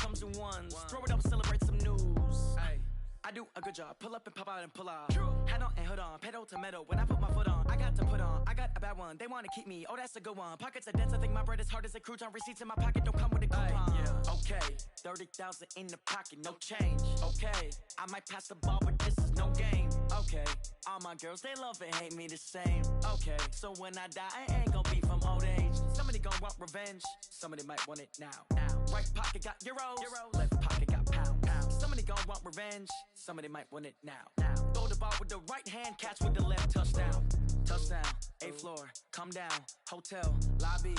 comes in ones. Throw it up, celebrate some news. Ay. I do a good job, pull up and pop out and pull out. True. Head on and hood on, pedal to metal. When I put my foot on, I got to put on. I got a bad one, they wanna keep me. Oh, that's a good one. Pockets are dense, I think my bread is hard as a crouton. Receipts in my pocket don't come with a coupon. Yeah. Okay, 30,000 in the pocket, no change. Okay, I might pass the ball, but this is no game. Okay, all my girls, they love and hate me the same. Okay, so when I die, I ain't gonna be from old age. Somebody gon' want revenge, somebody might want it now. Right pocket got euros, left pocket got pounds. Somebody gon' want revenge, somebody might want it now. Throw the ball with the right hand, catch with the left, touchdown. Touchdown, 8th floor, come down, hotel, lobby.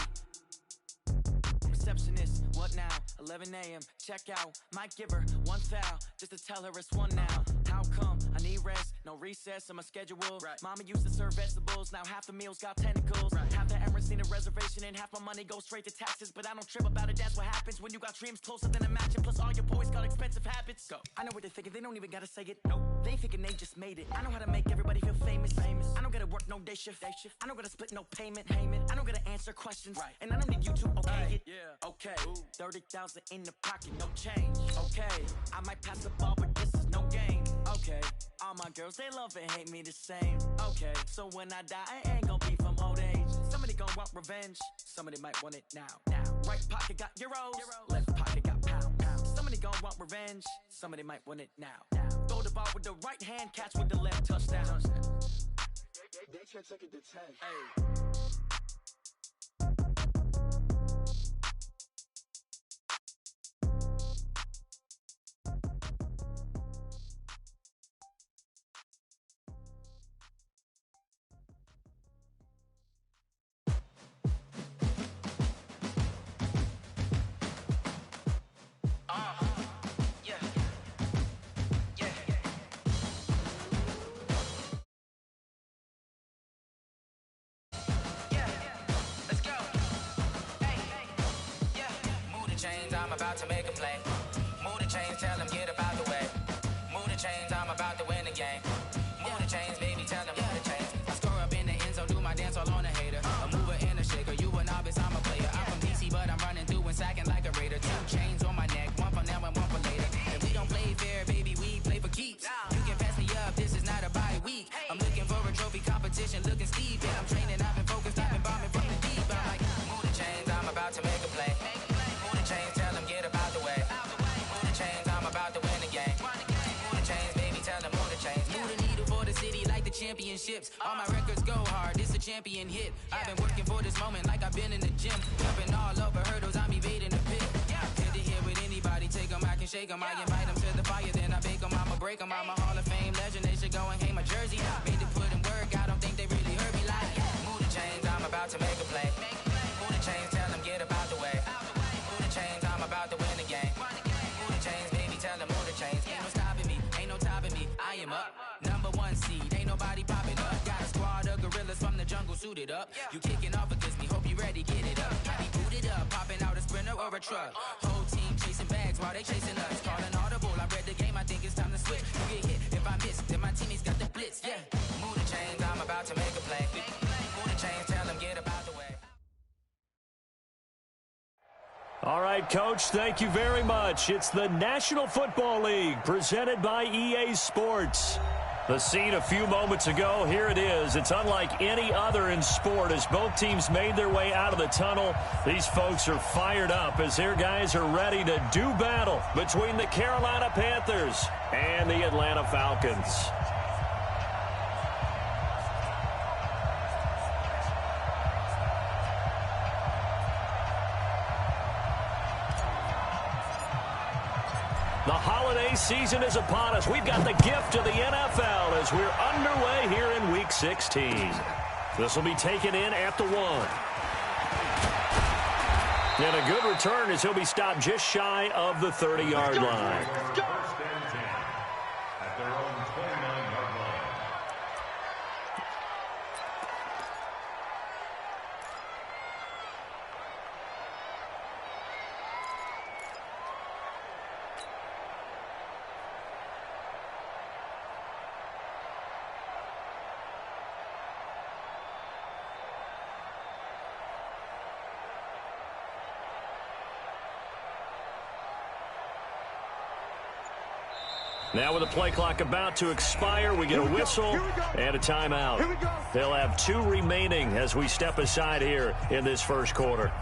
Receptionist, what now? 11 a.m., check out. Might give her one foul, just to tell her it's one now. How come? I need rest, no recess in my schedule. Right. Mama used to serve vegetables, now half the meals got tentacles. Right. Half the errands need a reservation and half my money goes straight to taxes. But I don't trip about it, that's what happens when you got dreams closer than a mansion. Plus all your boys got expensive habits. Go. I know what they're thinking, they don't even gotta say it. Nope. They thinking they just made it. I know how to make everybody feel famous. I don't gotta work no day shift. I don't gotta split no payment. I don't gotta answer questions. Right. And I don't need you to okay it. Yeah. Okay, 30,000 in the pocket, no change. Okay, I might pass the ball, but this is no game. Okay, all my girls, they love and hate me the same. Okay, so when I die, I ain't gonna be from old age. Somebody gon' want revenge, somebody might want it now. Right pocket got euros, left pocket got pounds. Somebody gon' want revenge, somebody might want it now. Throw the ball with the right hand, catch with the left, touchdown. They can't take it to 10. Hey. I'm about to make a play. Move the chains, tell them get up out the way. Move the chains, I'm about to win the game. Move the chains, baby, tell them move the chains. I score up in the end zone, do my dance all on a hater. A mover and a shaker, you a novice, I'm a player. I'm from DC, but I'm running through and sacking like a raider. 2 chains on my neck, one for now and one for later. And we don't play fair, baby, we play for keeps. You can pass me up, this is not a bye week. I'm looking for a trophy competition, looking steep. And I'm training, I've been focused, I've been bombing from the deep. I'm like, move the chains, I'm about to make a play. Move the chains, tell them get up out the way. Move the chains, I'm about to win the game. Move the chains, baby, tell them move the chains. Move the needle for the city like the championships. All my records go hard, this a champion hit. I've been working for this moment like I've been in the gym. Jumping all over hurdles, I'm evading the pit. Tend to hear with anybody, take them, I can shake them. I invite them to the fire, then I bake them, I'ma break them. I'm a Hall of Fame legend, they should go and hang my jersey. Made to put in work, I don't think they really heard me like. Move the chains, I'm about to make a play. Move the chains, tell them get up out the way. Move the chains, I'm about to win the game. Move the chains, baby, tell them move the chains. Ain't no stopping me, ain't no topping me. I am up, number 1 seed, ain't nobody popping up. Got a squad of gorillas from the jungle suited up. You kicking off against me, hope you ready, get it up. I be booted up, popping out a sprinter or a truck. Whole team chasing bags while they chasing us. Calling audible, I read the game, I think it's time to switch. You get hit, if I miss, then my teammates got the blitz, yeah. Move the chains, I'm about to make a play. Move the chains, tell them get about the way. All right, Coach, thank you very much. It's the National Football League presented by EA Sports. The scene a few moments ago, here it is. It's unlike any other in sport as both teams made their way out of the tunnel. These folks are fired up as their guys are ready to do battle between the Carolina Panthers and the Atlanta Falcons. The holiday season is upon us. We've got the gift of the NFL as we're underway here in Week 16. This will be taken in at the 1. And a good return as he'll be stopped just shy of the 30-yard line. First and 10 at their own 29-yard line. Now with the play clock about to expire, we get a whistle and a timeout. They'll have 2 remaining as we step aside here in this first quarter.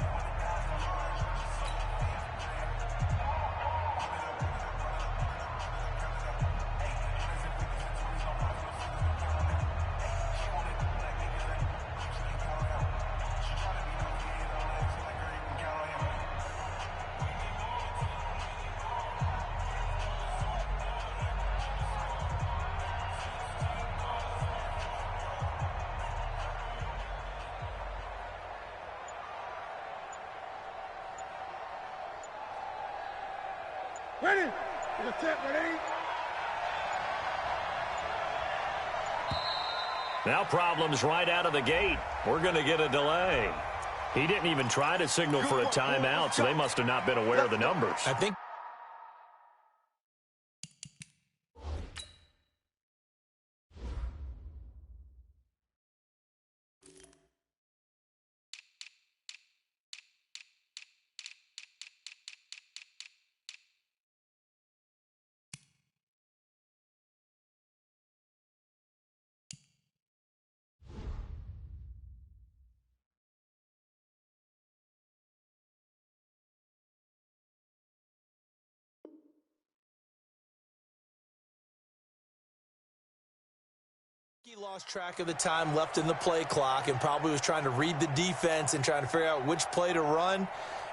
Ready? Ready? Now problems right out of the gate. We're going to get a delay. He didn't even try to signal for a timeout, so they must have not been aware of the numbers. I think. He lost track of the time left in the play clock and probably was trying to read the defense and trying to figure out which play to run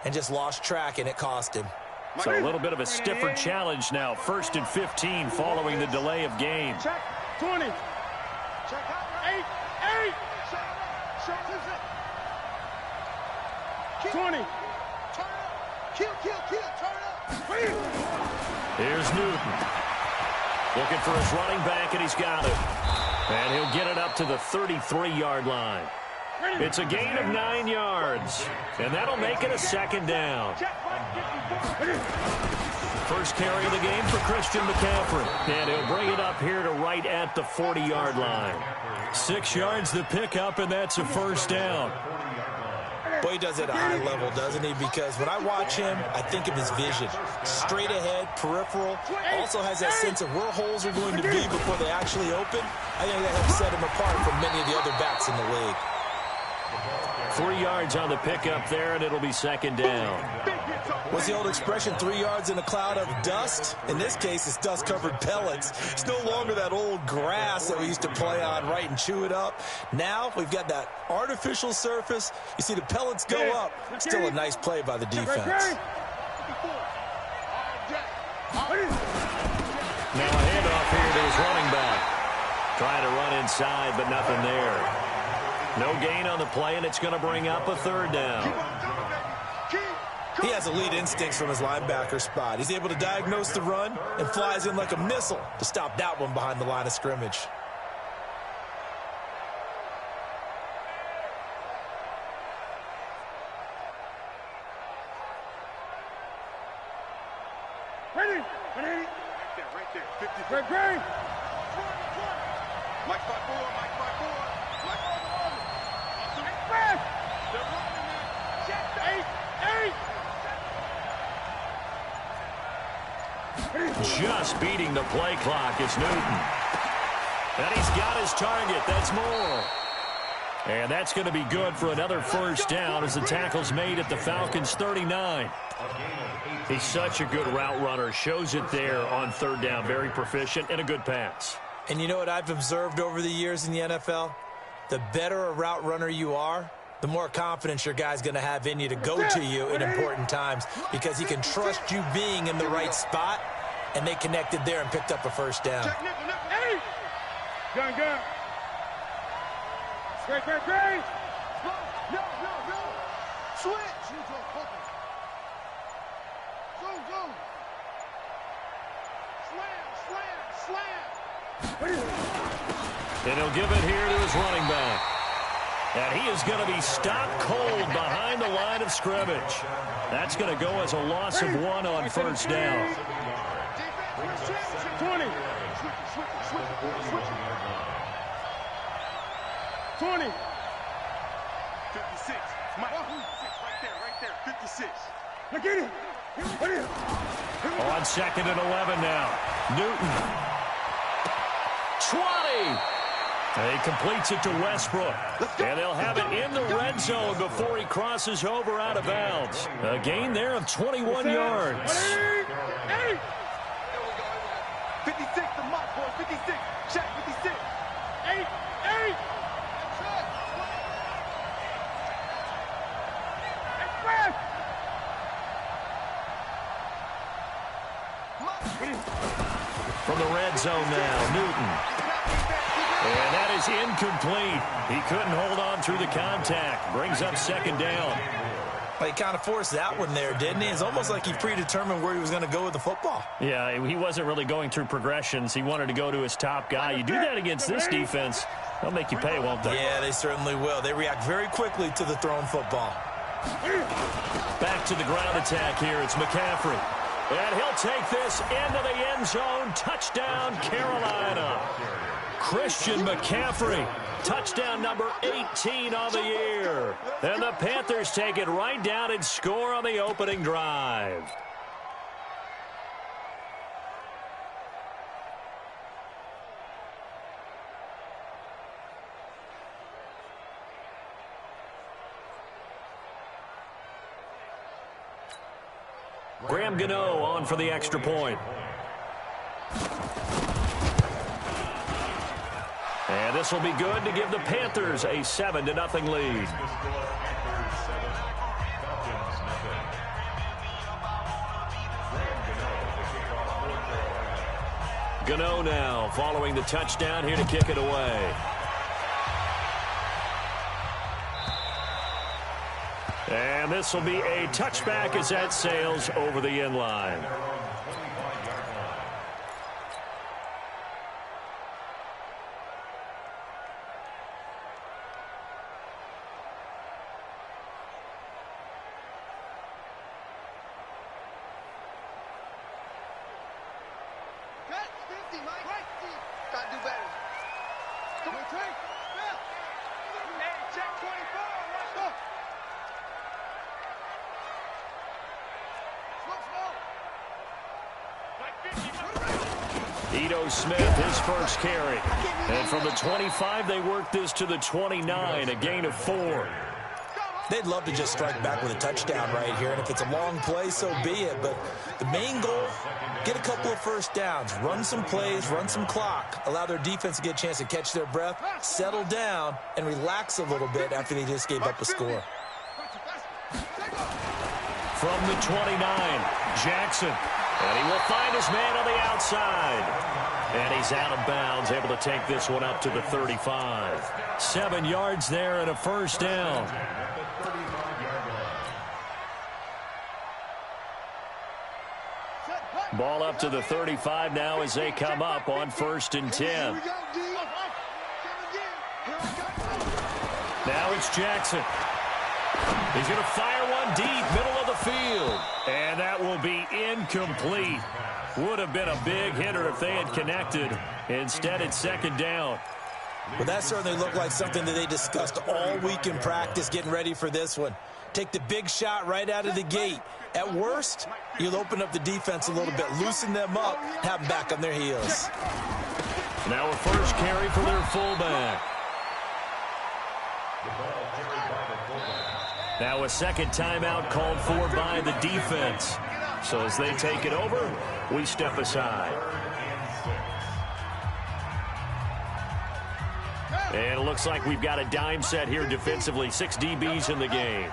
and just lost track, and it cost him. So a little bit of a stiffer challenge now. 1st and 15 following the delay of game. Check 20. Check out 8. 20. Turn up. Kill. Turn up. Here's Newton. Looking for his running back, and he's got it. And he'll get it up to the 33-yard line. It's a gain of 9 yards, and that'll make it a 2nd down. First carry of the game for Christian McCaffrey, and he'll bring it up here to right at the 40-yard line. 6 yards the pickup, and that's a 1st down. Boy, he does it at a high level, doesn't he? Because when I watch him, I think of his vision. Straight ahead, peripheral. Also has that sense of where holes are going to be before they actually open. I think that helps set him apart from many of the other backs in the league. 3 yards on the pickup there, and it'll be 2nd down. What's the old expression, 3 yards in a cloud of dust? In this case, it's dust-covered pellets. It's no longer that old grass that we used to play on, right, and chew it up. Now we've got that artificial surface. You see the pellets go up. Still a nice play by the defense. Now a handoff here to his running back. Trying to run inside, but nothing there. No gain on the play, and it's going to bring up a 3rd down. He has elite instincts from his linebacker spot. He's able to diagnose the run and flies in like a missile to stop that one behind the line of scrimmage. Ready? Right there. 50. Ready? Mike 5-4. Just beating the play clock is Newton. And he's got his target. That's more. And that's going to be good for another 1st down as the tackle's made at the Falcons' 39. He's such a good route runner. Shows it there on 3rd down. Very proficient and a good pass. And you know what I've observed over the years in the NFL? The better a route runner you are, the more confidence your guy's going to have in you to go to you in important times because he can trust you being in the right spot, and they connected there and picked up a 1st down. Gun. Great. No. Switch. Go. Slam. And he'll give it here to his running back. And he is going to be stopped cold behind the line of scrimmage. That's going to go as a loss of 1 on 1st down. 20. 20. 56. Mike, 56 right there. 56. Look at it. On on 2nd and 11 now. Newton. 20. He completes it to Westbrook. And they'll have it in the red zone before he crosses over out of bounds. A gain there of 21 yards. 56, the mark, boy. 56. Check, 56. 8. From the red zone now, Newton. And that is incomplete. He couldn't hold on through the contact. Brings up 2nd down. Well, he kind of forced that one there, didn't he? It's almost like he predetermined where he was going to go with the football. Yeah, he wasn't really going through progressions. He wanted to go to his top guy. You do that against this defense, they'll make you pay, won't they? Yeah, they certainly will. They react very quickly to the thrown football. Back to the ground attack here. It's McCaffrey. And he'll take this into the end zone. Touchdown, Carolina. Christian McCaffrey. Touchdown number 18 on the year. And the Panthers take it right down and score on the opening drive. Graham Gano on for the extra point. And this will be good to give the Panthers a 7-0 lead. Gano now following the touchdown here to kick it away. And this will be a touchback as that sails over the end line. Smith, his first carry. And from the 25, they work this to the 29, a gain of 4. They'd love to just strike back with a touchdown right here, and if it's a long play, so be it. But the main goal, get a couple of first downs, run some plays, run some clock, allow their defense to get a chance to catch their breath, settle down, and relax a little bit after they just gave up a score. From the 29, Jackson. And he will find his man on the outside. And he's out of bounds, able to take this one up to the 35. 7 yards there and a first down. Ball up to the 35 now as they come up on 1st and 10. Now it's Jackson. He's going to fire one deep, middle of the field. And that will be incomplete. Would have been a big hitter if they had connected. Instead, it's 2nd down. Well, that certainly looked like something that they discussed all week in practice getting ready for this one. Take the big shot right out of the gate. At worst, you'll open up the defense a little bit, loosen them up, have them back on their heels. Now a first carry for their fullback. Now a second timeout called for by the defense. So as they take it over, we step aside. And it looks like we've got a dime set here defensively. 6 DBs in the game.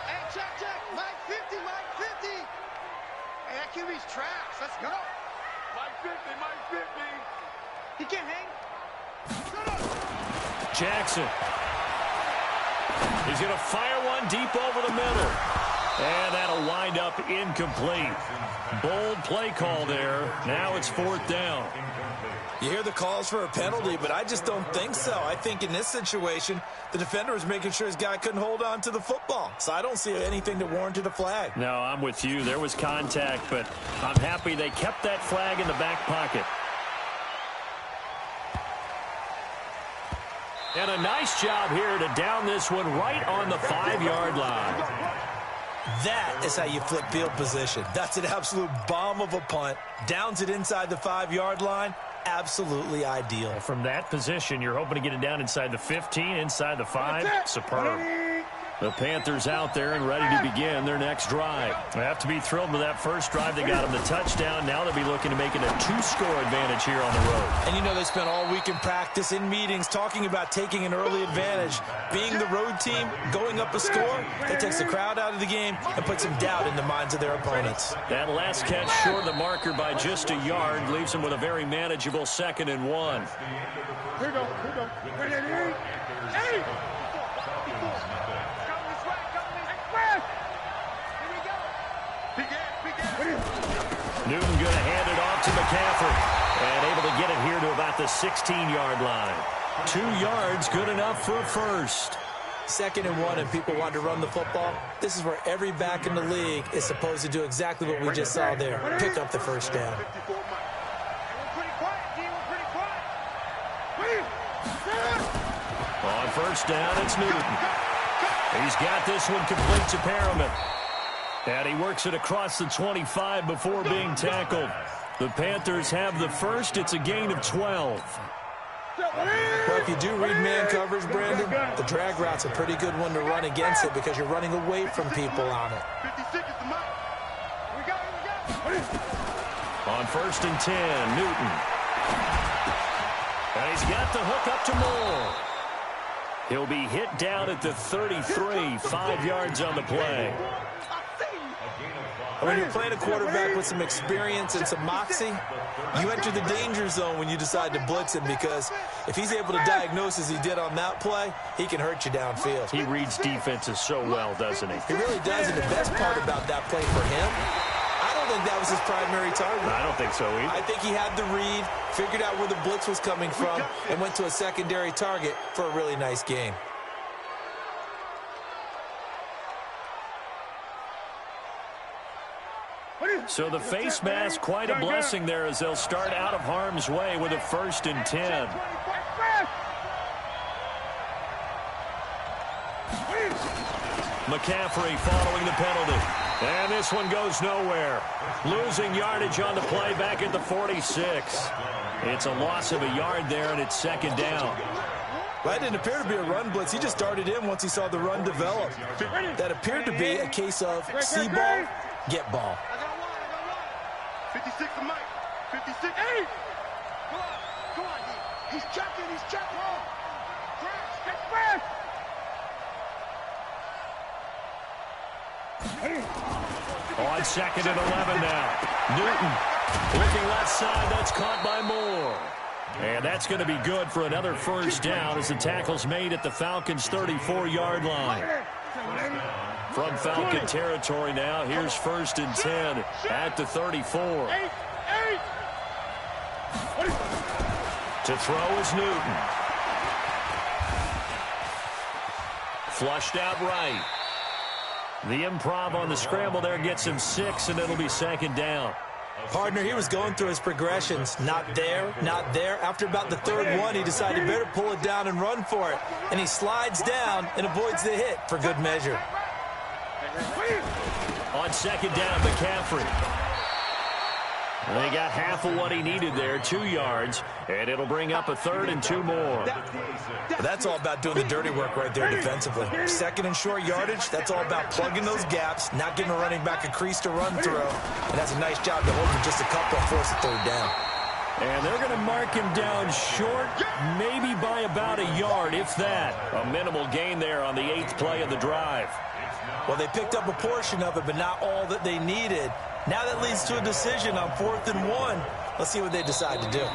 Hey, check. Mike 50, Mike 50. Hey, that QB's trash. Let's go. Mike 50. He can't hang. Jackson. He's going to fire one deep over the middle. And that'll wind up incomplete. Bold play call there. Now it's 4th down. You hear the calls for a penalty, but I just don't think so. I think in this situation, the defender was making sure his guy couldn't hold on to the football. So I don't see anything that warranted a flag. No, I'm with you. There was contact, but I'm happy they kept that flag in the back pocket. And a nice job here to down this one right on the 5-yard line. That is how you flip field position. That's an absolute bomb of a punt. Downs it inside the 5-yard line. Absolutely ideal. From that position, you're hoping to get it down inside the 15, inside the 5. Superb. The Panthers out there and ready to begin their next drive. They have to be thrilled with that first drive. They got them the touchdown. Now they'll be looking to make it a 2-score advantage here on the road. And you know they spent all week in practice, in meetings, talking about taking an early advantage. Being the road team, going up a score, that takes the crowd out of the game and puts some doubt in the minds of their opponents. That last catch short of the marker by just a yard leaves them with a very manageable 2nd and 1. Here we go. Hey! Newton going to hand it off to McCaffrey. And able to get it here to about the 16-yard line. 2 yards, good enough for a first. 2nd and 1 and people want to run the football. This is where every back in the league is supposed to do exactly what we just saw there. Pick up the first down. On first down, it's Newton. He's got this one complete to Perriman. And he works it across the 25 before being tackled. The Panthers have the first. It's a gain of 12. Well, if you do read man coverage, Brandon, the drag route's a pretty good one to run against it because you're running away from people on it. On first and 10, Newton. And he's got the hook up to Moore. He'll be hit down at the 33, 5 yards on the play. When you're playing a quarterback with some experience and some moxie, you enter the danger zone when you decide to blitz him because if he's able to diagnose as he did on that play, he can hurt you downfield. He reads defenses so well, doesn't he? He really does, and the best part about that play for him, I don't think that was his primary target. I don't think so either. I think he had the read, figured out where the blitz was coming from, and went to a secondary target for a really nice game. So the face mask, quite a blessing there as they'll start out of harm's way with a 1st and 10. McCaffrey following the penalty. And this one goes nowhere. Losing yardage on the play back at the 46. It's a loss of a yard there, and it's 2nd down. Well, that didn't appear to be a run blitz. He just started in once he saw the run develop. That appeared to be a case of see ball, get ball. 56 to Mike. 56. Hey! Come on, he's chucking. Crash. On 2nd and 11 now. Newton looking left side. That's caught by Moore. And that's going to be good for another first down as the tackle's made at the Falcons' 34-yard line. From Falcon territory now, here's 1st and 10 at the 34. To throw is Newton. Flushed out right. The improv on the scramble there gets him 6, and it'll be 2nd down. Partner, he was going through his progressions. Not there, not there. After about the 3rd one, he decided better pull it down and run for it. And he slides down and avoids the hit for good measure. On 2nd down, McCaffrey. They got half of what he needed there, 2 yards, and it'll bring up a 3rd and 2 more. But that's all about doing the dirty work right there defensively. 2nd and short yardage, that's all about plugging those gaps, not giving a running back a crease to run through, and that's a nice job to hold for just a couple and force a 3rd down. And they're going to mark him down short, maybe by about a yard, if that. A minimal gain there on the 8th play of the drive. Well, they picked up a portion of it, but not all that they needed. Now that leads to a decision on 4th and 1. Let's see what they decide to do.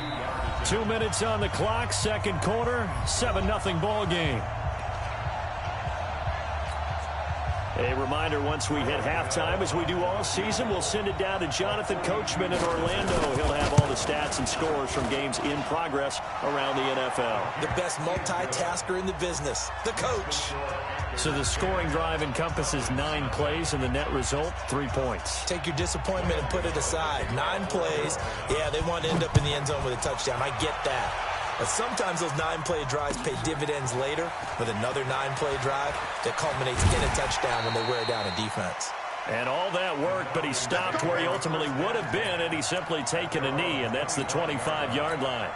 2 minutes on the clock, 2nd quarter, 7-0 ball game. A reminder, once we hit halftime, as we do all season, we'll send it down to Jonathan Coachman in Orlando. He'll have all the stats and scores from games in progress around the NFL. The best multitasker in the business, the coach. So the scoring drive encompasses 9 plays, and the net result, 3 points. Take your disappointment and put it aside. 9 plays. Yeah, they want to end up in the end zone with a touchdown. I get that. But sometimes those 9-play drives pay dividends later with another 9-play drive that culminates in a touchdown when they wear down a defense. And all that work, but he stopped where he ultimately would have been, and he's simply taken a knee, and that's the 25-yard line.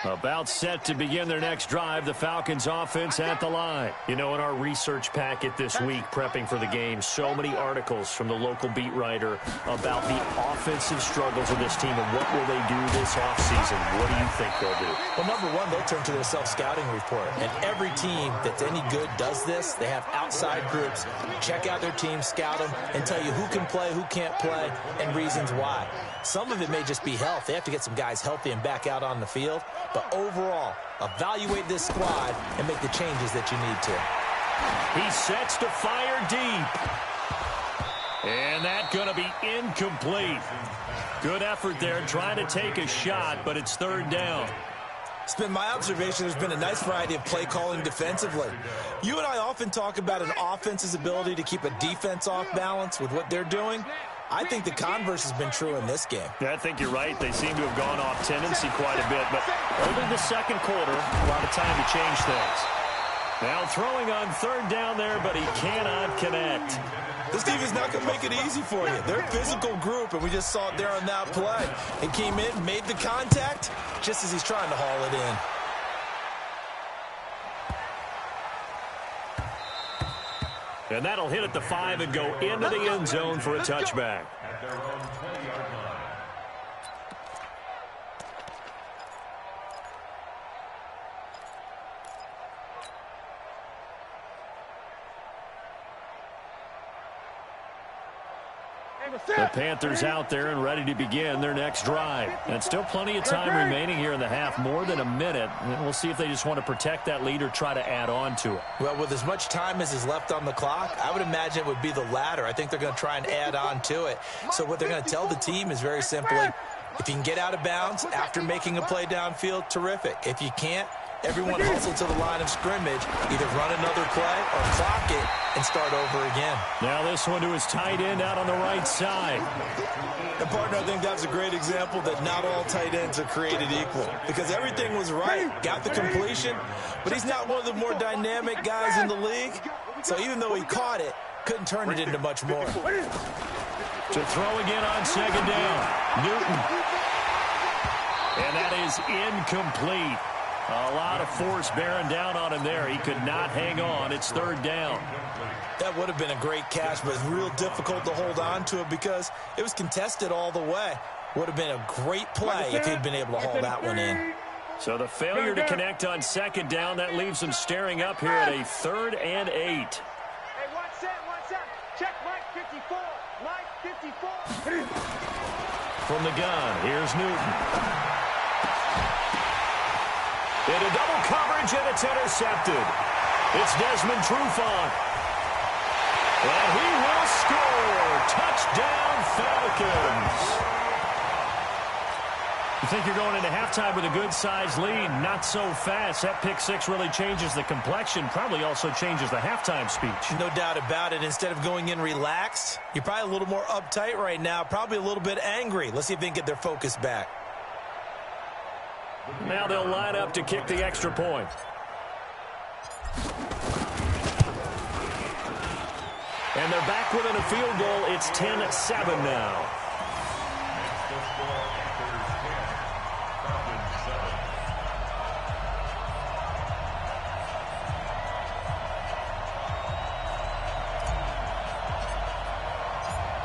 About set to begin their next drive, the Falcons offense at the line. You know, in our research packet this week, prepping for the game, so many articles from the local beat writer about the offensive struggles of this team and what will they do this offseason. What do you think they'll do? Well, number one, they'll turn to their self-scouting report. And every team that's any good does this. They have outside groups. Check out their team, scout them, and tell you who can play, who can't play, and reasons why. Some of it may just be health. They have to get some guys healthy and back out on the field. But overall, evaluate this squad and make the changes that you need to. He sets to fire deep. And that's going to be incomplete. Good effort there trying to take a shot, but it's third down. It's been my observation there's been a nice variety of play calling defensively. You and I often talk about an offense's ability to keep a defense off balance with what they're doing. I think the converse has been true in this game. Yeah, I think you're right. They seem to have gone off tendency quite a bit, but early the second quarter, a lot of time to change things. Now throwing on third down there, but he cannot connect. This team is not going to make it easy for you. They're a physical group, and we just saw it there on that play. He came in, made the contact, just as he's trying to haul it in. And that'll hit at the 5 and go into the end zone for a touchback. At their own 20-yard line. The Panthers out there and ready to begin their next drive. And still plenty of time remaining here in the half, more than a minute. And we'll see if they just want to protect that lead or try to add on to it. Well, with as much time as is left on the clock, I would imagine it would be the latter. I think they're going to try and add on to it. So what they're going to tell the team is very simply, if you can get out of bounds after making a play downfield, terrific. If you can't, everyone hustle to the line of scrimmage, either run another play or clock it and start over again. Now this one to his tight end out on the right side. And partner, I think that's a great example that not all tight ends are created equal, because everything was right, got the completion, but he's not one of the more dynamic guys in the league. So even though he caught it, couldn't turn it into much more. To throw again on second down, Newton. And that is incomplete. A lot of force bearing down on him there. He could not hang on. It's third down. That would have been a great catch, but it's real difficult to hold on to it because it was contested all the way. Would have been a great play if he'd been able to haul that one in. So the failure to connect on second down, that leaves him staring up here at a 3rd and 8. Hey, one set. Check Mike 54. Mike 54. From the gun, here's Newton. Into double coverage, and it's intercepted. It's Desmond Trufant. And he will score. Touchdown, Falcons. You think you're going into halftime with a good-sized lead? Not so fast. That pick six really changes the complexion, probably also changes the halftime speech. No doubt about it. Instead of going in relaxed, you're probably a little more uptight right now, probably a little bit angry. Let's see if they can get their focus back. Now they'll line up to kick the extra point. And they're back within a field goal. It's 10-7 now.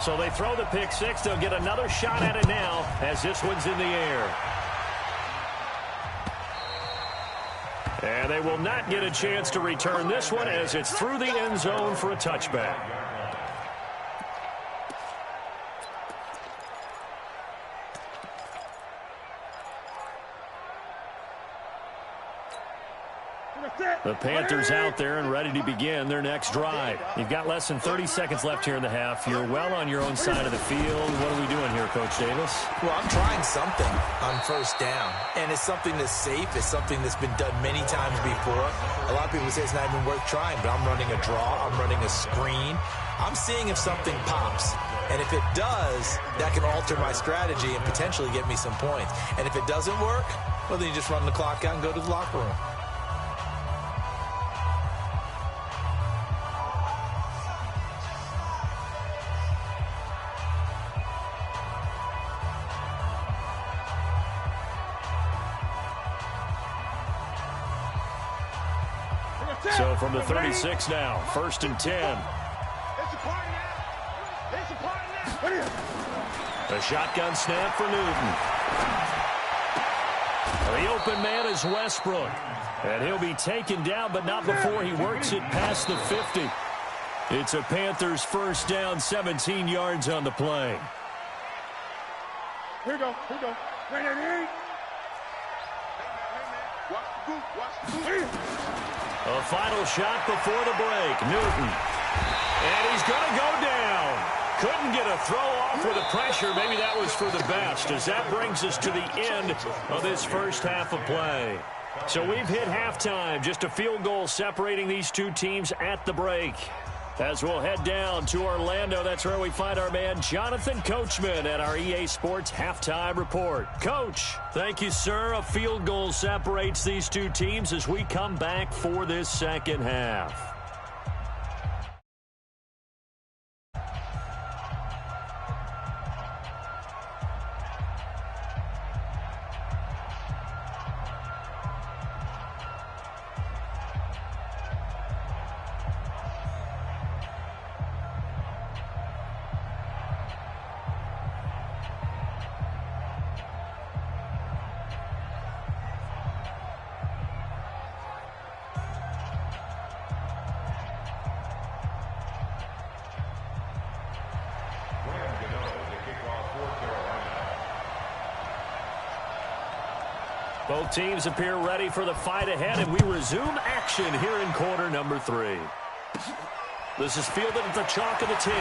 So they throw the pick six. They'll get another shot at it now as this one's in the air. And they will not get a chance to return this one as it's through the end zone for a touchback. The Panthers out there and ready to begin their next drive. You've got less than 30 seconds left here in the half. You're well on your own side of the field. What are we doing here, Coach Davis? Well, I'm trying something on first down, and it's something that's safe. It's something that's been done many times before. A lot of people say it's not even worth trying, but I'm running a draw. I'm running a screen. I'm seeing if something pops. And if it does, that can alter my strategy and potentially get me some points. And if it doesn't work, well, then you just run the clock out and go to the locker room. So from the 36 now, 1st and 10. A shotgun snap for Newton. The open man is Westbrook. And he'll be taken down, but not before he works it past the 50. It's a Panthers first down, 17 yards on the play. Here we go. A final shot before the break. Newton. And he's going to go down. Couldn't get a throw off with the pressure. Maybe that was for the best, as that brings us to the end of this first half of play. So we've hit halftime. Just a field goal separating these two teams at the break. As we'll head down to Orlando, that's where we find our man Jonathan Coachman at our EA Sports Halftime Report. Coach, thank you, sir. A field goal separates these two teams as we come back for this second half. Both teams appear ready for the fight ahead, and we resume action here in quarter number 3. This is fielded at the chalk of the 10.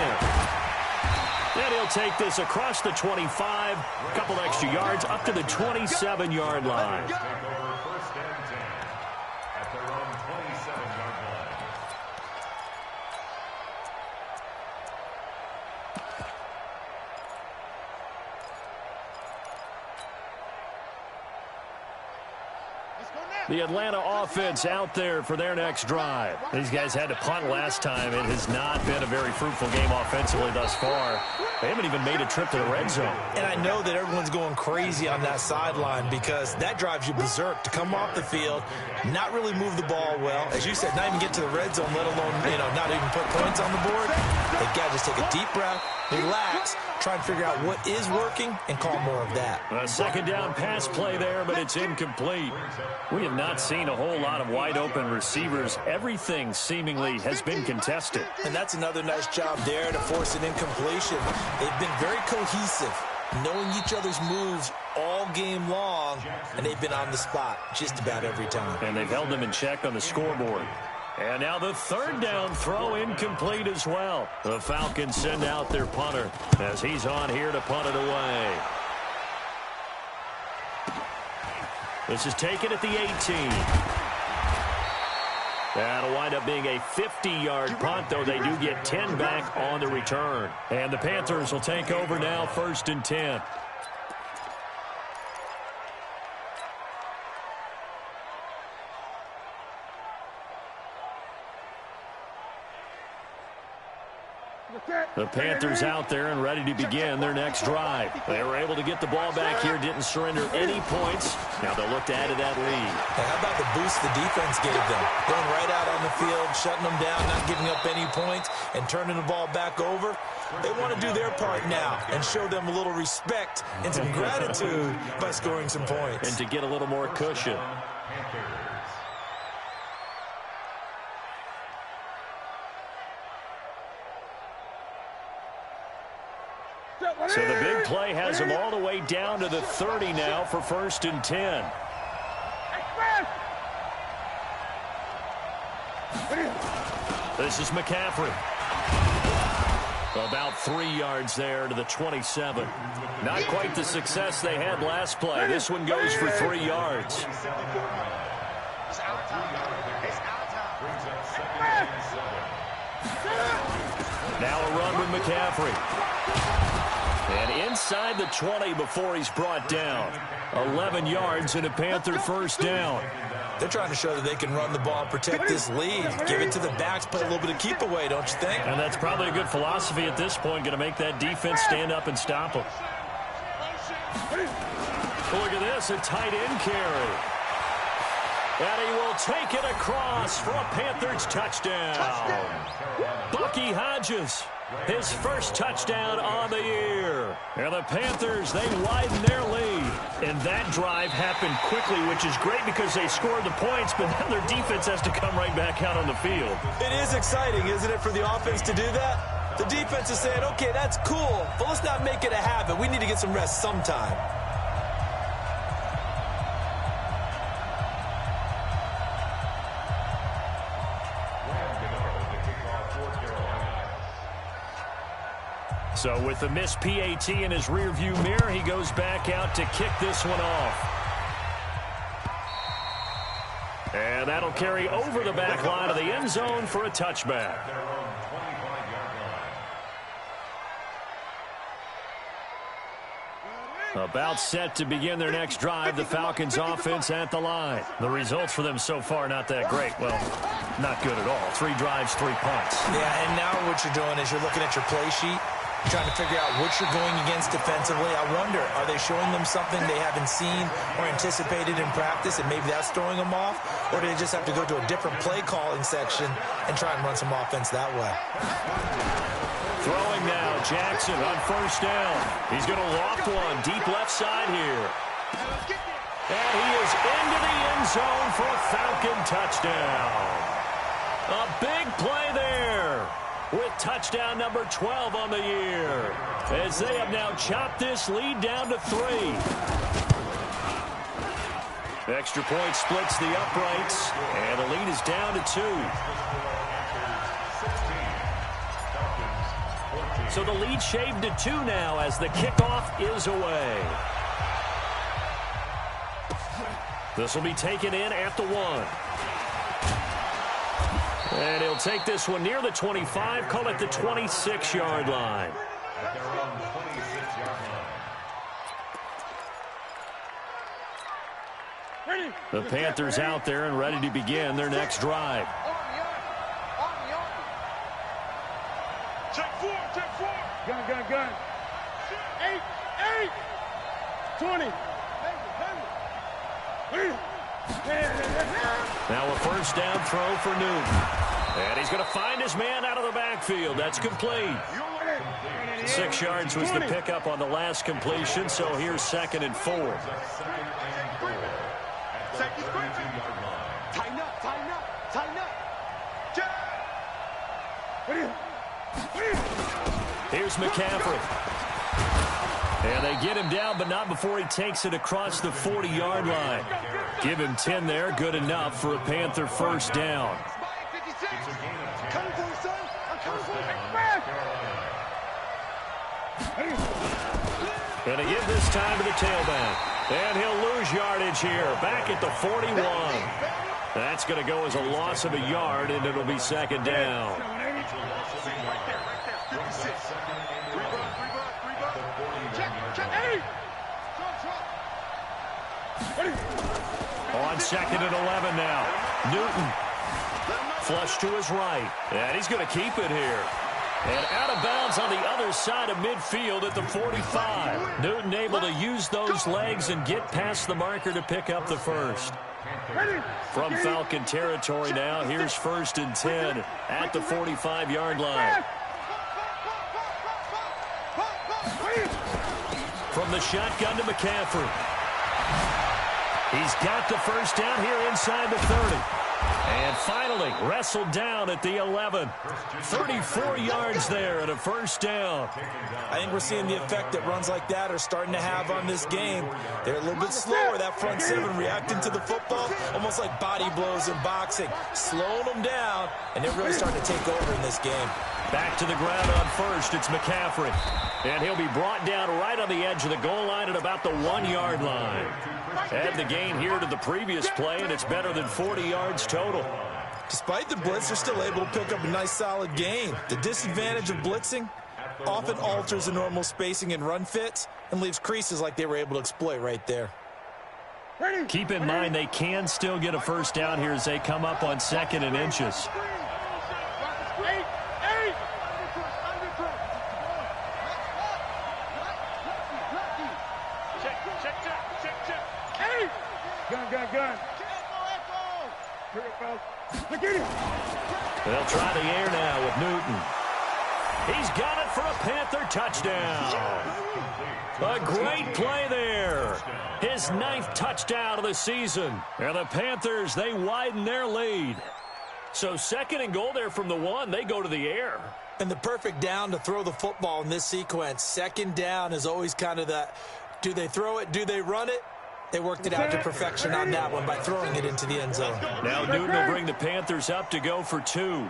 And he'll take this across the 25, a couple extra yards up to the 27-yard line. The Atlanta offense out there for their next drive. These guys had to punt last time. It has not been a very fruitful game offensively thus far. They haven't even made a trip to the red zone. And I know that everyone's going crazy on that sideline because that drives you berserk to come off the field, not really move the ball well. As you said, not even get to the red zone, let alone, not even put points on the board. They've got to just take a deep breath, relax, try and figure out what is working and call more of that. A second down pass play there, but it's incomplete. We have not seen a whole lot of wide open receivers. Everything seemingly has been contested. And that's another nice job there to force an incompletion. They've been very cohesive, knowing each other's moves all game long, and they've been on the spot just about every time. And they've held them in check on the scoreboard. And now the third down throw incomplete as well. The Falcons send out their punter as he's on here to punt it away. This is taken at the 18. That'll wind up being a 50-yard punt, though they do get 10 back on the return. And the Panthers will take over now, 1st and 10. The Panthers out there and ready to begin their next drive. They were able to get the ball back here, didn't surrender any points. Now they'll look to add to that lead. Hey, how about the boost the defense gave them? Going right out on the field, shutting them down, not giving up any points, and turning the ball back over. They want to do their part now and show them a little respect and some gratitude by scoring some points. And to get a little more cushion. So the big play has them all the way down to the 30 now for 1st and 10. This is McCaffrey. About 3 yards there to the 27. Not quite the success they had last play. This one goes for 3 yards. Now a run with McCaffrey. And inside the 20 before he's brought down. 11 yards and a Panther first down. They're trying to show that they can run the ball and protect this lead. Give it to the backs, play a little bit of keep away, don't you think? And that's probably a good philosophy at this point, going to make that defense stand up and stop them. Look at this, a tight end carry. And he will take it across for a Panthers touchdown. Bucky Hodges, his first touchdown on the year. And the Panthers, they widen their lead. And that drive happened quickly, which is great because they scored the points, but then their defense has to come right back out on the field. It is exciting, isn't it, for the offense to do that? The defense is saying, okay, that's cool, but let's not make it a habit. We need to get some rest sometime. So with the missed PAT in his rearview mirror, he goes back out to kick this one off. And that'll carry over the back line of the end zone for a touchback. About set to begin their next drive, the Falcons offense at the line. The results for them so far not that great. Well, not good at all. 3 drives, 3 punts. Yeah, and now what you're doing is you're looking at your play sheet, trying to figure out what you're going against defensively. I wonder, are they showing them something they haven't seen or anticipated in practice, and maybe that's throwing them off? Or do they just have to go to a different play calling section and try and run some offense that way? Throwing now, Jackson on first down. He's going to loft one deep left side here. And he is into the end zone for a Falcon touchdown. A big play there with touchdown number 12 on the year, as they have now chopped this lead down to 3. Extra point splits the uprights, and the lead is down to 2. So the lead shaved to 2 now as the kickoff is away. This will be taken in at the 1. And he'll take this one near the 25, call it the 26-yard line. At their own 26-yard line. The Panthers out there and ready to begin their next drive. Check 4. Gun. 8. 20. Now a first down throw for Newton. And he's going to find his man out of the backfield. That's complete. 6 yards was the pickup on the last completion, so here's 2nd and 4. Tighten up. Here's McCaffrey. And they get him down, but not before he takes it across the 40-yard line. Give him 10 there, good enough for a Panther first down. And again this time to the tailback. And he'll lose yardage here, back at the 41. That's going to go as a loss of a yard, and it'll be 2nd down. On 2nd and 11 now. Newton. Flush to his right. And he's going to keep it here. And out of bounds on the other side of midfield at the 45. Newton able to use those legs and get past the marker to pick up the first. From Falcon territory now, here's 1st and 10 at the 45-yard line. From the shotgun to McCaffrey. He's got the first down here inside the 30. And finally, wrestled down at the 11. 34 yards there and a first down. I think we're seeing the effect that runs like that are starting to have on this game. They're a little bit slower, that front seven, reacting to the football, almost like body blows in boxing, slowing them down, and they're really starting to take over in this game. Back to the ground on first, it's McCaffrey. And he'll be brought down right on the edge of the goal line at about the 1-yard line. Add the gain here to the previous play, and it's better than 40 yards total. Despite the blitz, they're still able to pick up a nice, solid gain. The disadvantage of blitzing often alters the normal spacing and run fits and leaves creases like they were able to exploit right there. Keep in mind they can still get a first down here as they come up on 2nd and inches. Gun. They'll try the air now with Newton. He's got it for a Panther touchdown. A great play there. His 9th touchdown of the season. And the Panthers, they widen their lead. So 2nd and goal there from the 1. They go to the air. And the perfect down to throw the football in this sequence. 2nd down is always kind of that, do they throw it, do they run it? They worked it out to perfection on that one by throwing it into the end zone. Now Newton will bring the Panthers up to go for 2.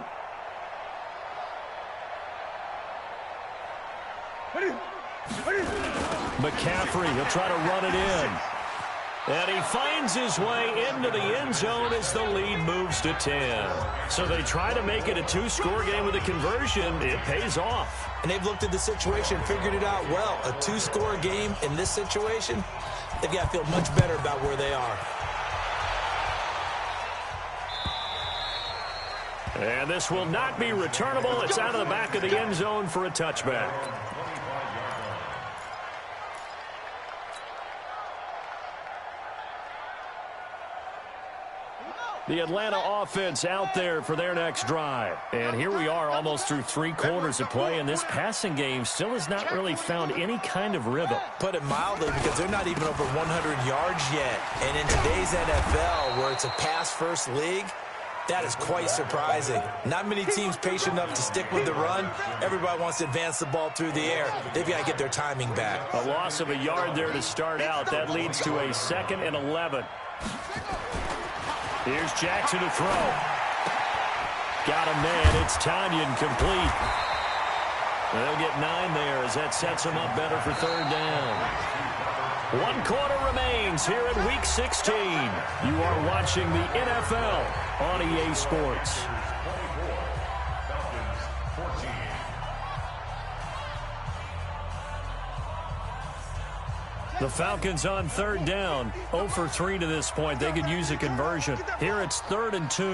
McCaffrey, he'll try to run it in. And he finds his way into the end zone as the lead moves to 10. So they try to make it a 2-score game with a conversion. It pays off. And they've looked at the situation, figured it out well. A 2-score game in this situation, they've got to feel much better about where they are. And this will not be returnable. It's out of the back of the end zone for a touchback. The Atlanta offense out there for their next drive. And here we are almost through 3 quarters of play, and this passing game still has not really found any kind of rhythm. Put it mildly, because they're not even over 100 yards yet. And in today's NFL, where it's a pass-first league, that is quite surprising. Not many teams patient enough to stick with the run. Everybody wants to advance the ball through the air. They've got to get their timing back. A loss of a yard there to start out. That leads to a 2nd and 11. Here's Jackson to throw. Got him man. It's Tanyan complete. They'll get 9 there as that sets them up better for 3rd down. 1 quarter remains here in Week 16. You are watching the NFL on EA Sports. The Falcons on 3rd down. 0 for 3 to this point. They could use a conversion. Here it's 3rd and 2.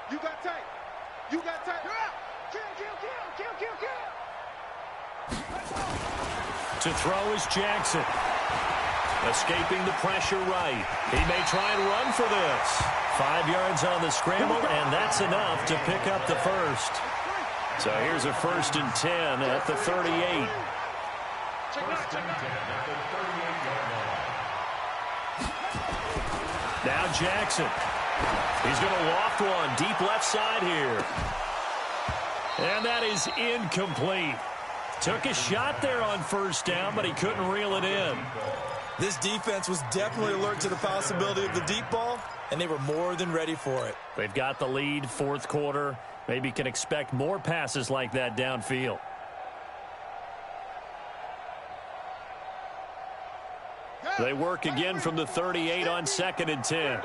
You got tight. To throw is Jackson. Escaping the pressure right. He may try and run for this. 5 yards on the scramble, and that's enough to pick up the first. So here's a 1st and 10 at the 38. Now Jackson. He's going to loft one deep left side here. And that is incomplete. Took a shot there on 1st down, but he couldn't reel it in. This defense was definitely alert to the possibility of the deep ball, and they were more than ready for it. They've got the lead, 4th quarter. Maybe can expect more passes like that downfield. They work again from the 38 on 2nd and 10.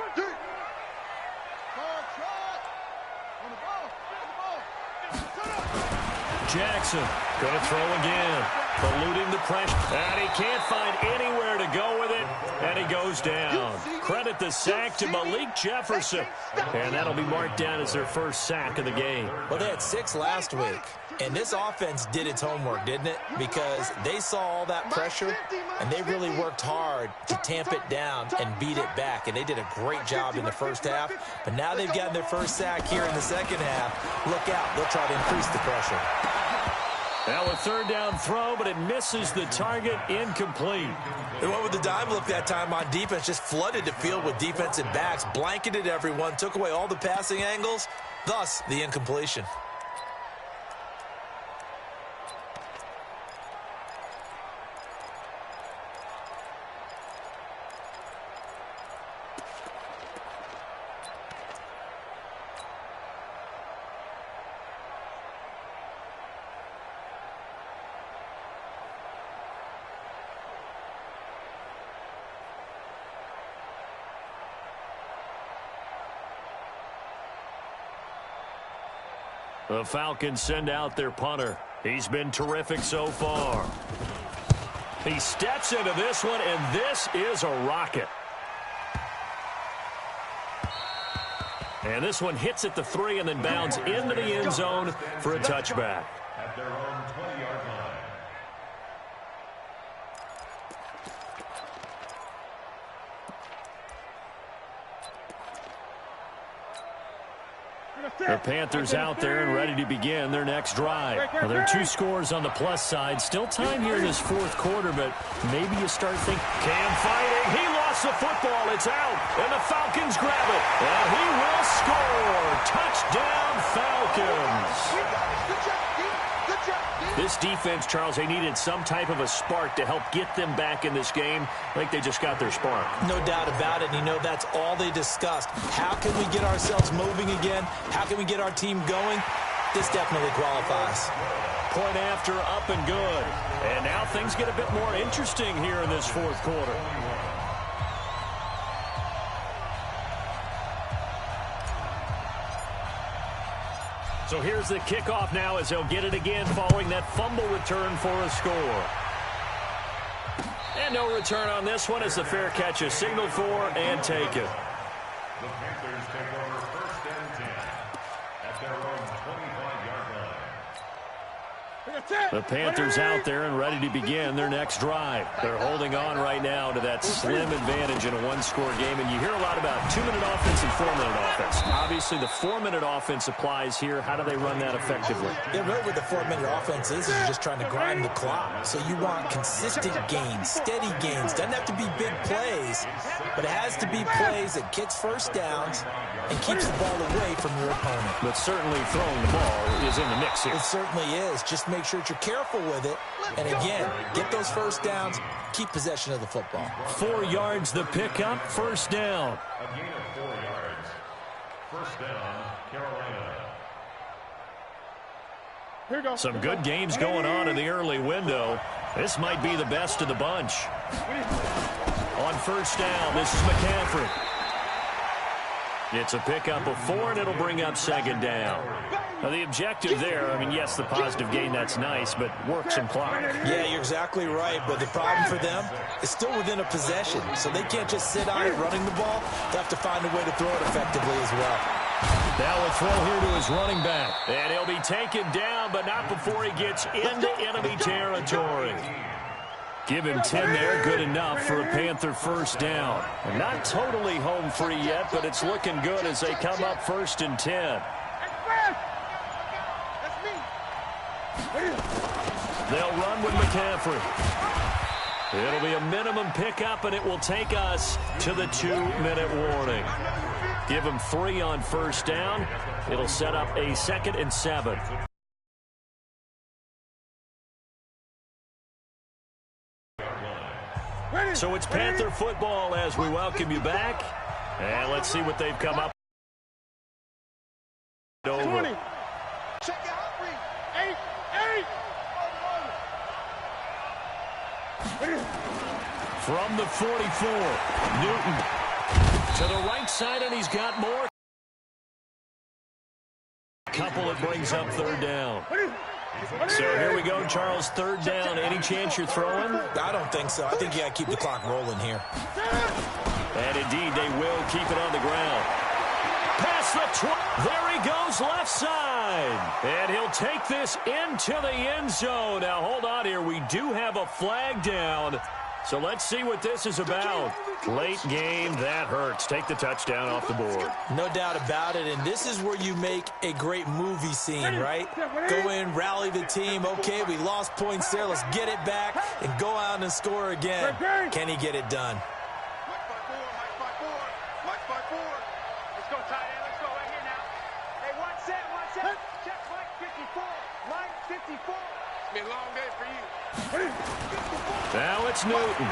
Jackson going to throw again. Eluding the pressure. And he can't find anywhere to go with it. And he goes down. Credit the sack to Malik Jefferson. And that'll be marked down as their 1st sack of the game. Well, they had 6 last week. And this offense did its homework, didn't it? Because they saw all that pressure, and they really worked hard to tamp it down and beat it back. And they did a great job in the 1st half. But now they've gotten their 1st sack here in the 2nd half. Look out. They'll try to increase the pressure. Now a third down throw, but it misses the target, incomplete. They went with the dime look that time on defense, just flooded the field with defensive backs, blanketed everyone, took away all the passing angles, thus the incompletion. The Falcons send out their punter. He's been terrific so far. He steps into this one, and this is a rocket. And this one hits at the 3 and then bounds into the end zone for a touchback. At their own 20-yard line. The Panthers out there and ready to begin their next drive. Well, there are 2 scores on the plus side. Still time here in this fourth quarter, but maybe you start thinking, Cam fighting. He lost the football. It's out, and the Falcons grab it. And he will score. Touchdown, Falcons. This defense, Charles, they needed some type of a spark to help get them back in this game. I think they just got their spark. No doubt about it. And you know, that's all they discussed. How can we get ourselves moving again? How can we get our team going? This definitely qualifies. Point after, up and good. And now things get a bit more interesting here in this fourth quarter. So here's the kickoff now as they'll get it again following that fumble return for a score. And no return on this one as the fair catch is signaled for and taken. The Panthers take over 1st and 10 at their own 25-yard line. The Panthers out there and ready to begin their next drive. They're holding on right now to that slim advantage in a one-score game. And you hear a lot about 2-minute offense and 4-minute offense. Obviously, the 4-minute offense applies here. How do they run that effectively? Yeah, really what the 4-minute offense is you're just trying to grind the clock. So you want consistent gains, steady gains. Doesn't have to be big plays, but it has to be plays that gets first downs and keeps the ball away from your opponent. But certainly throwing the ball is in the mix here. It certainly is. Just make sure that you're careful with it. And again, get those first downs, keep possession of the football. 4 yards the pickup, first down. A gain of 4 yards. First down, Carolina. Here we go. Some good games going on in the early window. This might be the best of the bunch. On first down, this is McCaffrey. It's a pickup of 4, and it'll bring up second down. Now, the objective there, I mean, yes, the positive gain, that's nice, but work some clock. Yeah, you're exactly right, but the problem for them is still within a possession, so they can't just sit on it running the ball. They have to find a way to throw it effectively as well. Now a throw here to his running back, and he'll be taken down, but not before he gets into enemy territory. Give him 10 there, good enough for a Panther first down. Not totally home free yet, but it's looking good as they come up 1st and 10. They'll run with McCaffrey. It'll be a minimum pickup, and it will take us to the 2-minute warning. Give him 3 on first down. It'll set up a 2nd and 7. So it's Panther football as we welcome you back. And let's see what they've come up over. 20. Check it out, 8. From the 44, Newton to the right side, and he's got more. Couple that brings up third down. So here we go, Charles, third down. Any chance you're throwing? I don't think so. I think you got to keep the clock rolling here. And indeed, they will keep it on the ground. Past the 20. There he goes, left side. And he'll take this into the end zone. Now, hold on here. We do have a flag down. So let's see what this is about. Late game, that hurts. Take the touchdown off the board. No doubt about it, and this is where you make a great movie scene, right? Go in, rally the team. Okay, we lost points there. Let's get it back and go out and score again. Can he get it done? Watch by four. Let's go, tight end. Let's go right here now. Hey, one set. Check Mike 54. Mike 54. It's been a long day for you. Now it's Newton.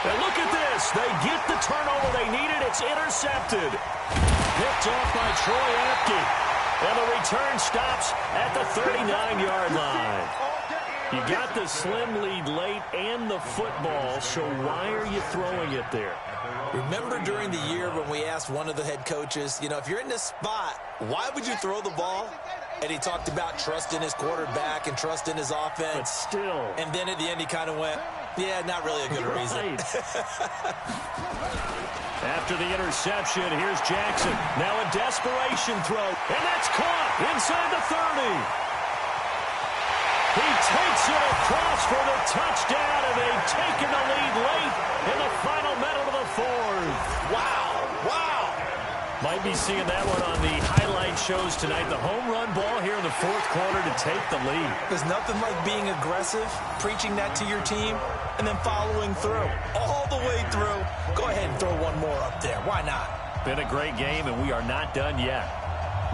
And look at this. They get the turnover they needed. It's intercepted. Picked off by Troy Apke. And the return stops at the 39-yard line. You got the slim lead late and the football, so why are you throwing it there? Remember during the year when we asked one of the head coaches, if you're in this spot, why would you throw the ball? And he talked about trust in his quarterback and trust in his offense. But still. And then at the end he kind of went, yeah, not really a good reason. After the interception, here's Jackson. Now a desperation throw. And that's caught inside the 30. He takes it across for the touchdown, and they've taken the lead late in the final minute of the fourth. Wow. Might be seeing that one on the highlight shows tonight. The home run ball here in the fourth quarter to take the lead. There's nothing like being aggressive, preaching that to your team, and then following through. All the way through. Go ahead and throw one more up there. Why not? Been a great game, and we are not done yet.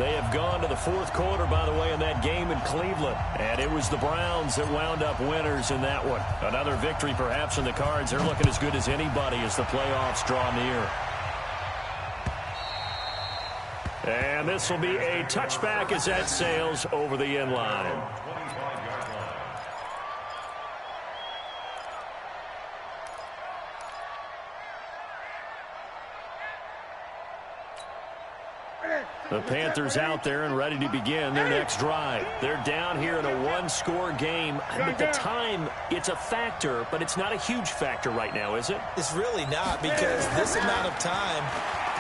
They have gone to the fourth quarter, by the way, in that game in Cleveland. And it was the Browns that wound up winners in that one. Another victory perhaps in the cards. They're looking as good as anybody as the playoffs draw near. And this will be a touchback as that sails over the end line. The Panthers out there and ready to begin their next drive. They're down here in a one-score game. At the time, it's a factor, but it's not a huge factor right now, is it? It's really not, because this amount of time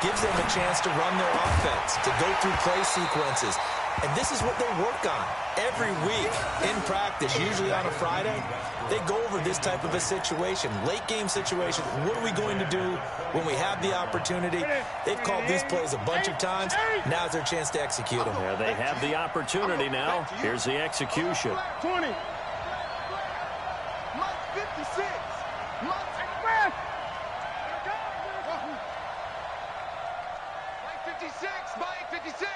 gives them a chance to run their offense, to go through play sequences. And this is what they work on every week in practice, usually on a Friday. They go over this type of a situation, late game situation. What are we going to do when we have the opportunity? They've called these plays a bunch of times. Now's their chance to execute them. Yeah, they have the opportunity now. Here's the execution. 20. Mike 56. Mike 56. Mike 56.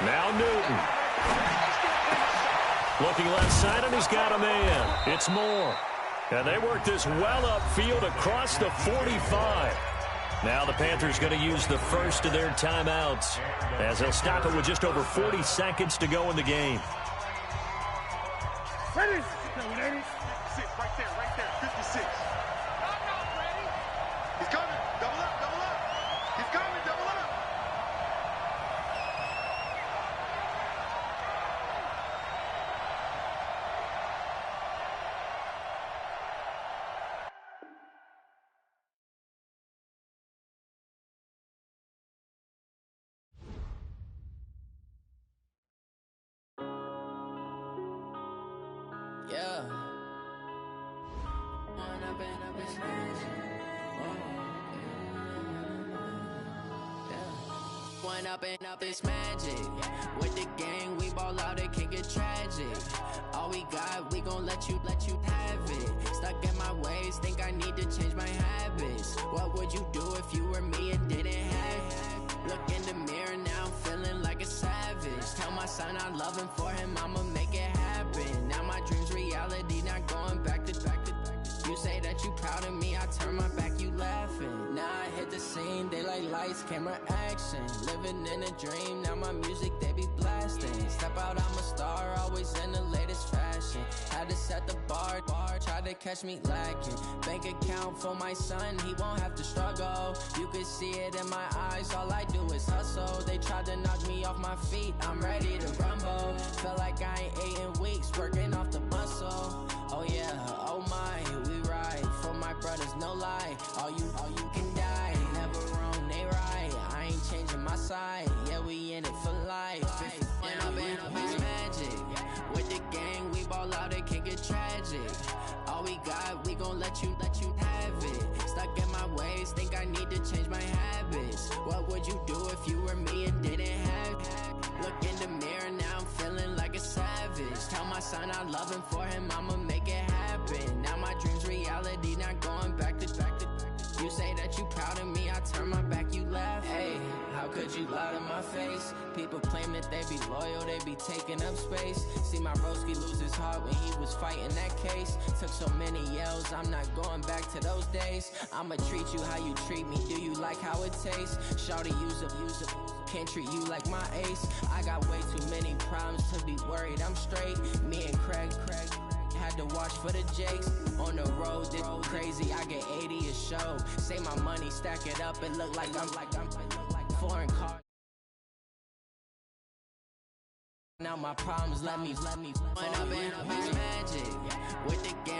Now Newton. Looking left side, and he's got a man. It's Moore. And they work this well upfield across the 45. Now the Panthers going to use the first of their timeouts, as they'll stop it with just over 40 seconds to go in the game. Ready? 56, right there, 56. He's coming. Double up. He's coming, double up. Yeah. One up and up, it's magic. With the gang, we ball out, it can get tragic. All we got, we gon' let you have it. Stuck in my ways, think I need to change my habits. What would you do if you were me and didn't have it? Look in the mirror, now I'm feeling like a savage. Tell my son I love him, for him I'ma make it happen. Now my dream's reality, not going back to. You say that you proud of me, I turn my back, you laughing. Now I hit the scene, they like lights, camera, action. Living in a dream, now my music, they be blasting. Step out, I'm a star, always in the latest fashion. Had to set the bar, try to catch me lacking. Bank account for my son, he won't have to struggle. You could see it in my eyes, all I do is hustle. They tried to knock me off my feet, I'm ready to rumble. Feel like I ain't ate in weeks, working off the muscle. Oh yeah, oh my, we ride for my brothers, no lie. All you can die, never wrong, they right. I ain't changing my side, yeah, we in it for life. When I've been up, it's magic. With the gang, we ball get tragic. All we got, we gon' let you have it. Stuck in my ways, think I need to change my habits. What would you do if you were me and didn't have it? Look in the mirror, now I'm feeling like a savage. Tell my son I love him, for him I'ma make it happen. Now my dream's reality, not going back to. You say that you proud of me, I turn my back, you laugh. Hey, how could you lie to my face? People claim that they be loyal, they be taking up space. See my broski lose his heart when he was fighting that case. Took so many yells, I'm not going back to those days. I'ma treat you how you treat me, do you like how it tastes? Shawty, use up, can't treat you like my ace. I got way too many problems to be worried, I'm straight. Me and Craig had to watch for the Jakes. On the road, this crazy, I get 80 a show. Say my money, stack it up, and look like I'm foreign car. Now my problems let me run up in a magic with the game.